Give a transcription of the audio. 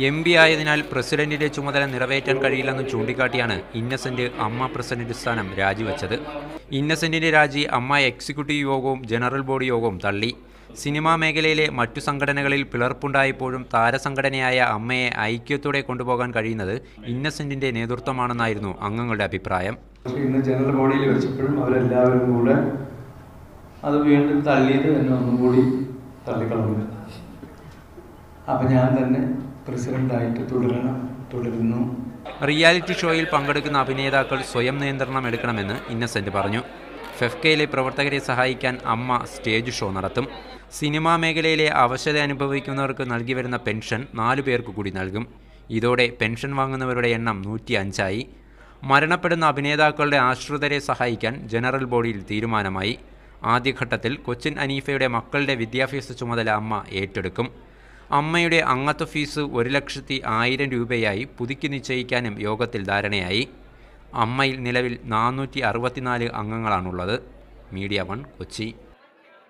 MP ആയതിനാൽ പ്രസിഡന്റിന്റെ ചുമതല നിറവേറ്റാൻ കഴിയില്ലെന്ന് ചൂണ്ടിക്കാട്ടിയാണ് ഇന്നസെന്റ് അമ്മ പ്രസിഡന്റ് സ്ഥാനം രാജിവെച്ചത്. ഇന്നസെന്റിന്റെ രാജി അമ്മ എക്സിക്യൂട്ടീവ് യോഗവും ജനറൽ ബോഡി യോഗവും തള്ളി. സിനിമാ മേഖലയിലെ മറ്റു സംഘടനകളിൽ പിളർപ്പുണ്ടായപ്പോഴും താരസംഘടനയായ അമ്മയെ ഐക്യത്തോടെ കൊണ്ടുപോകാൻ കഴിയുന്നത് ഇന്നസെന്റിന്റെ നേതൃത്വമാണെന്നായിരുന്നു അംഗങ്ങളുടെ അഭിപ്രായം. ഇന്ന് ജനറൽ ബോഡിയിൽ വെച്ചപ്പോഴും അവരെല്ലാവരും കൂടെ അത് വീണ്ടും തള്ളിയത് എന്നെ ഒന്നും കൂടി തള്ളിക്കളഞ്ഞു. അപ്പം ഞാൻ തന്നെ പ്രസിഡന്റായിട്ട് തുടരുന്നു. റിയാലിറ്റി ഷോയിൽ പങ്കെടുക്കുന്ന അഭിനേതാക്കൾ സ്വയം നിയന്ത്രണം എടുക്കണമെന്ന് ഇന്നസെന്റ് പറഞ്ഞു. ഫെഫ്കയിലെ പ്രവർത്തകരെ സഹായിക്കാൻ അമ്മ സ്റ്റേജ് ഷോ നടത്തും. സിനിമാ മേഖലയിലെ അവശത അനുഭവിക്കുന്നവർക്ക് നൽകി വരുന്ന പെൻഷൻ 4 പേർക്ക് കൂടി നൽകും. ഇതോടെ പെൻഷൻ വാങ്ങുന്നവരുടെ എണ്ണം 105 മരണപ്പെടുന്ന അഭിനേതാക്കളുടെ ആശ്രിതരെ സഹായിക്കാൻ ജനറൽ ബോഡിയിൽ തീരുമാനമായി. ആദ്യഘട്ടത്തിൽ കൊച്ചിൻ അനീഫയുടെ മക്കളുടെ വിദ്യാഭ്യാസ ചുമതല അമ്മ ഏറ്റെടുക്കും. അമ്മയുടെ അംഗത്വ ഫീസ് 1,10,000 രൂപയായി പുതുക്കി നിശ്ചയിക്കാനും യോഗത്തിൽ ധാരണയായി. അമ്മയിൽ നിലവിൽ 464 അംഗങ്ങളാണുള്ളത്. മീഡിയ 1 കൊച്ചി.